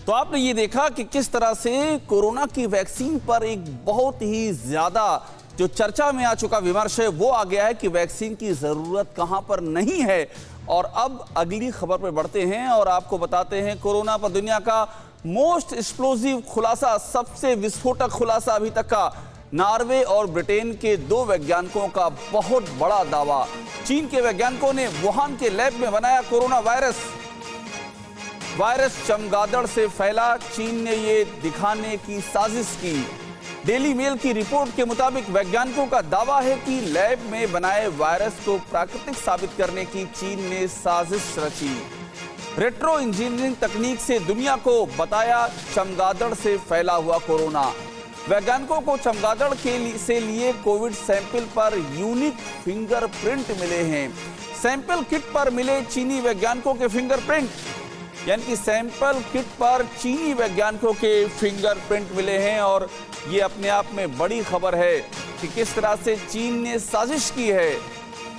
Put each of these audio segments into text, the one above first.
तो आपने ये देखा कि किस तरह से कोरोना की वैक्सीन पर एक बहुत ही ज्यादा जो चर्चा में आ चुका विमर्श है वो आ गया है कि वैक्सीन की जरूरत कहां पर नहीं है। और अब अगली खबर पर बढ़ते हैं और आपको बताते हैं कोरोना पर दुनिया का मोस्ट एक्सप्लोसिव खुलासा, सबसे विस्फोटक खुलासा अभी तक का। नॉर्वे और ब्रिटेन के 2 वैज्ञानिकों का बहुत बड़ा दावा। चीन के वैज्ञानिकों ने वुहान के लैब में बनाया कोरोना वायरस चमगादड़ से फैला। चीन ने ये दिखाने की साजिश की। डेली मेल की रिपोर्ट के मुताबिक वैज्ञानिकों का दावा है कि लैब में बनाए वायरस को प्राकृतिक साबित करने की चीन ने साजिश रची। रेट्रो इंजीनियरिंग तकनीक से दुनिया को बताया चमगादड़ से फैला हुआ कोरोना। वैज्ञानिकों को चमगादड़ से लिए कोविड सैंपल पर यूनिक फिंगरप्रिंट मिले हैं। सैंपल किट पर मिले चीनी वैज्ञानिकों के फिंगरप्रिंट, यानी कि सैंपल किट पर चीनी वैज्ञानिकों के फिंगरप्रिंट मिले हैं। और ये अपने आप में बड़ी खबर है कि किस तरह से चीन ने साजिश की है,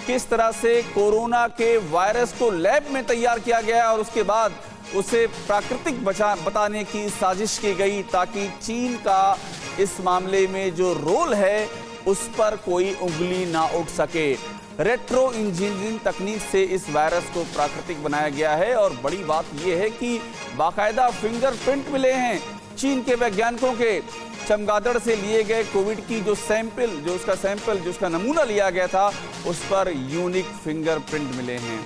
किस तरह से कोरोना के वायरस को लैब में तैयार किया गया और उसके बाद उसे प्राकृतिक बताने की साजिश की गई ताकि चीन का इस मामले में जो रोल है उस पर कोई उंगली ना उठ सके। रेट्रो इंजीनियरिंग तकनीक से इस वायरस को प्राकृतिक बनाया गया है और बड़ी बात यह है कि बाकायदा फिंगरप्रिंट मिले हैं चीन के वैज्ञानिकों के। चमगादड़ से लिए गए कोविड की जो उसका नमूना लिया गया था उस पर यूनिक फिंगरप्रिंट मिले हैं।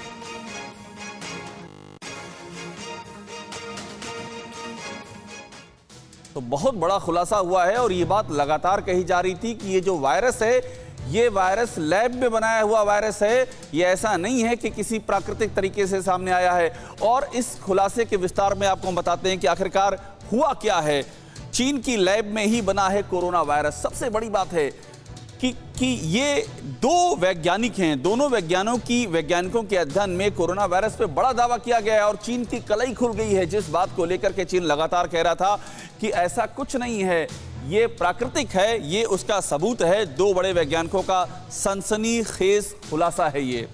तो बहुत बड़ा खुलासा हुआ है और ये बात लगातार कही जा रही थी कि ये जो वायरस है ये वायरस लैब में बनाया हुआ वायरस है, ये ऐसा नहीं है कि किसी प्राकृतिक तरीके से सामने आया है। और इस खुलासे के विस्तार में आपको हम बताते हैं कि आखिरकार हुआ क्या है। चीन की लैब में ही बना है कोरोना वायरस। सबसे बड़ी बात है कि ये 2 वैज्ञानिक हैं, दोनों वैज्ञानिकों के अध्ययन में कोरोना वायरस पे बड़ा दावा किया गया है और चीन की कलई खुल गई है जिस बात को लेकर के चीन लगातार कह रहा था कि ऐसा कुछ नहीं है, ये प्राकृतिक है, ये उसका सबूत है। 2 बड़े वैज्ञानिकों का सनसनीखेज खुलासा है ये।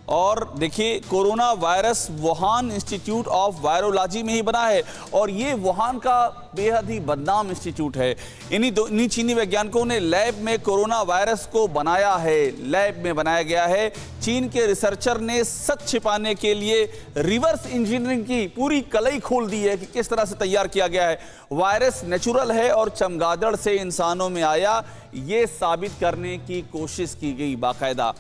और देखिए corona virus Wuhan institute of virology में ही बना है और ये वुहान का बेहद ही बदनाम इंस्टीट्यूट है। इन्हीं चीनी वैज्ञानिकों ने लैब में कोरोना वायरस को बनाया है, लैब में बनाया गया है। चीन के रिसर्चर ने सच छिपाने के लिए रिवर्स इंजीनियरिंग की पूरी कलई खोल दी है कि किस तरह से तैयार किया गया है। वायरस नेचुरल है और चमगादड़ से इंसानों में आया, ये साबित करने की कोशिश की गई बाकायदा।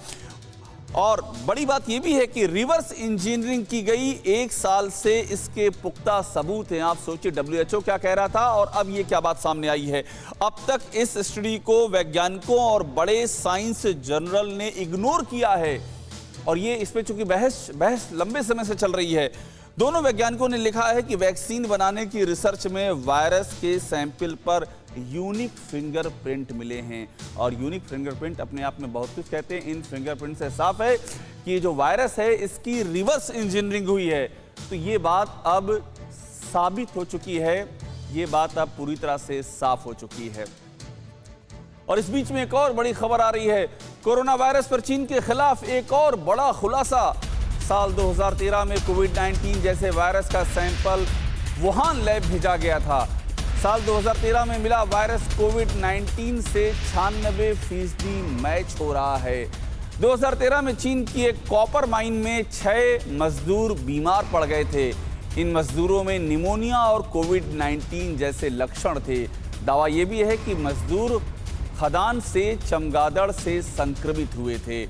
और बड़ी बात यह भी है कि रिवर्स इंजीनियरिंग की गई, 1 साल से इसके पुख्ता सबूत हैं। आप सोचिए WHO क्या कह रहा था और अब ये क्या बात सामने आई है। अब तक इस स्टडी को वैज्ञानिकों और बड़े साइंस जर्नल ने इग्नोर किया है और ये इसमें चूंकि बहस लंबे समय से चल रही है। दोनों वैज्ञानिकों ने लिखा है कि वैक्सीन बनाने की रिसर्च में वायरस के सैंपल पर यूनिक फिंगरप्रिंट मिले हैं और यूनिक फिंगरप्रिंट अपने आप में बहुत कुछ कहते हैं। इन फिंगरप्रिंट से साफ है कि जो वायरस है इसकी रिवर्स इंजीनियरिंग हुई है। तो ये बात अब साबित हो चुकी है, ये बात अब पूरी तरह से साफ हो चुकी है। और इस बीच में एक और बड़ी खबर आ रही है। कोरोना वायरस पर चीन के खिलाफ एक और बड़ा खुलासा। साल 2013 में कोविड-19 जैसे वायरस का सैंपल वुहान लैब भेजा गया था। साल 2013 में मिला वायरस कोविड-19 से 96% मैच हो रहा है। 2013 में चीन की एक कॉपर माइन में 6 मजदूर बीमार पड़ गए थे। इन मजदूरों में निमोनिया और कोविड-19 जैसे लक्षण थे। दावा यह भी है कि मजदूर खदान से चमगादड़ से संक्रमित हुए थे।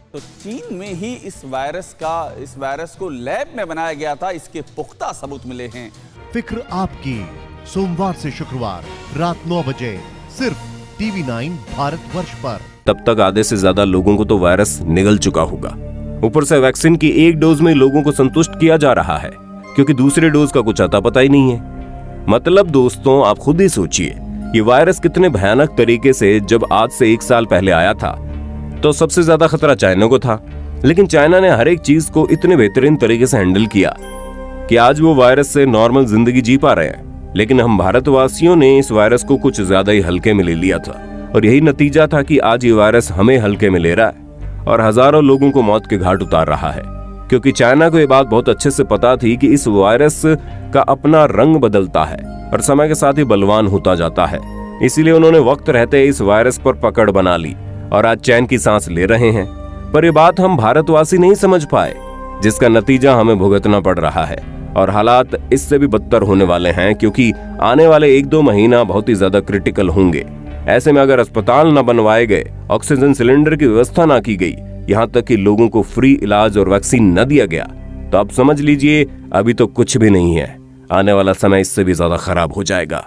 तो चीन में ही इस वायरस को लैब में बनाया गया था, इसके पुख्ता सबूत मिले हैं। फिक्र आपकी, सोमवार से शुक्रवार रात 9 बजे सिर्फ TV9 भारतवर्ष पर। तब तक आधे से ज्यादा लोगों को तो वायरस निगल चुका होगा। ऊपर से वैक्सीन की 1 डोज में लोगों को संतुष्ट किया जा रहा है क्योंकि दूसरे डोज का कुछ अता पता ही नहीं है। मतलब दोस्तों आप खुद ही सोचिए ये वायरस कितने भयानक तरीके से जब आज से 1 साल पहले आया था तो सबसे ज्यादा खतरा चाइना को था, लेकिन चाइना ने हर एक चीज को इतने बेहतरीन तरीके से हैंडल किया कि आज वो वायरस से नॉर्मल जिंदगी जी पा रहे हैं। लेकिन हम भारतवासियों ने इस वायरस को कुछ ज्यादा ही हल्के में ले लिया था और यही नतीजा था कि आज ये वायरस हमें हल्के में ले रहा है। और हजारों लोगों को मौत के घाट उतार रहा है, क्योंकि चाइना को ये बात बहुत अच्छे से पता थी कि इस वायरस का अपना रंग बदलता है और समय के साथ ही बलवान होता जाता है। इसीलिए उन्होंने वक्त रहते इस वायरस पर पकड़ बना ली और आज चैन की सांस ले रहे हैं। पर ये बात हम भारतवासी नहीं समझ पाए, जिसका नतीजा हमें भुगतना पड़ रहा है और हालात इससे भी बदतर होने वाले हैं, क्योंकि आने वाले 1-2 महीना बहुत ही ज्यादा क्रिटिकल होंगे। ऐसे में अगर अस्पताल न बनवाए गए, ऑक्सीजन सिलेंडर की व्यवस्था न की गई, यहाँ तक कि लोगों को फ्री इलाज और वैक्सीन न दिया गया, तो आप समझ लीजिए अभी तो कुछ भी नहीं है, आने वाला समय इससे भी ज्यादा खराब हो जाएगा।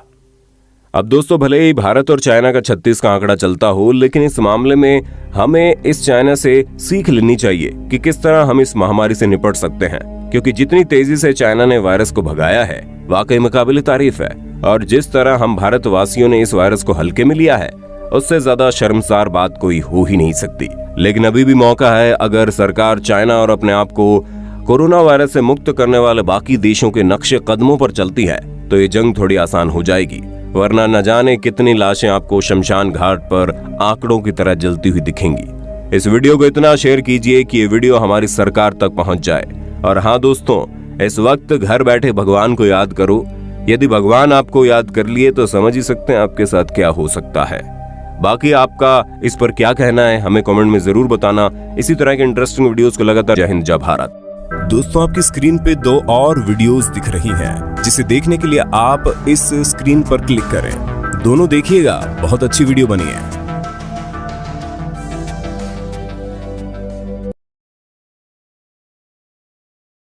अब दोस्तों, भले ही भारत और चाइना का 36 का आंकड़ा चलता हो, लेकिन इस मामले में हमें इस चाइना से सीख लेनी चाहिए कि किस तरह हम इस महामारी से निपट सकते हैं, क्योंकि जितनी तेजी से चाइना ने वायरस को भगाया है वाकई में काबिल तारीफ है, और जिस तरह हम भारतवासियों ने इस वायरस को हल्के में लिया है उससे ज्यादा शर्मसार बात कोई हो ही नहीं सकती। लेकिन अभी भी मौका है, अगर सरकार चाइना और अपने आप को कोरोना वायरस से मुक्त करने वाले बाकी देशों के नक्शे कदमों पर चलती है तो ये जंग थोड़ी आसान हो जाएगी, वरना न जाने कितनी लाशें आपको शमशान घाट पर आंकड़ों की तरह जलती हुई दिखेंगी। इस वीडियो को इतना शेयर कीजिए कि ये वीडियो हमारी सरकार तक पहुंच जाए। और हाँ दोस्तों, इस वक्त घर बैठे भगवान को याद करो। यदि भगवान आपको याद कर लिए तो समझ ही सकते हैं आपके साथ क्या हो सकता है। बाकी आपका इस पर क्या कहना है हमें कमेंट में जरूर बताना। इसी तरह के इंटरेस्टिंग वीडियोस को लगातार। जय हिंद, जय भारत। दोस्तों, आपकी स्क्रीन पे 2 और वीडियोस दिख रही हैं, जिसे देखने के लिए आप इस स्क्रीन पर क्लिक करें। दोनों देखिएगा, बहुत अच्छी वीडियो बनी है।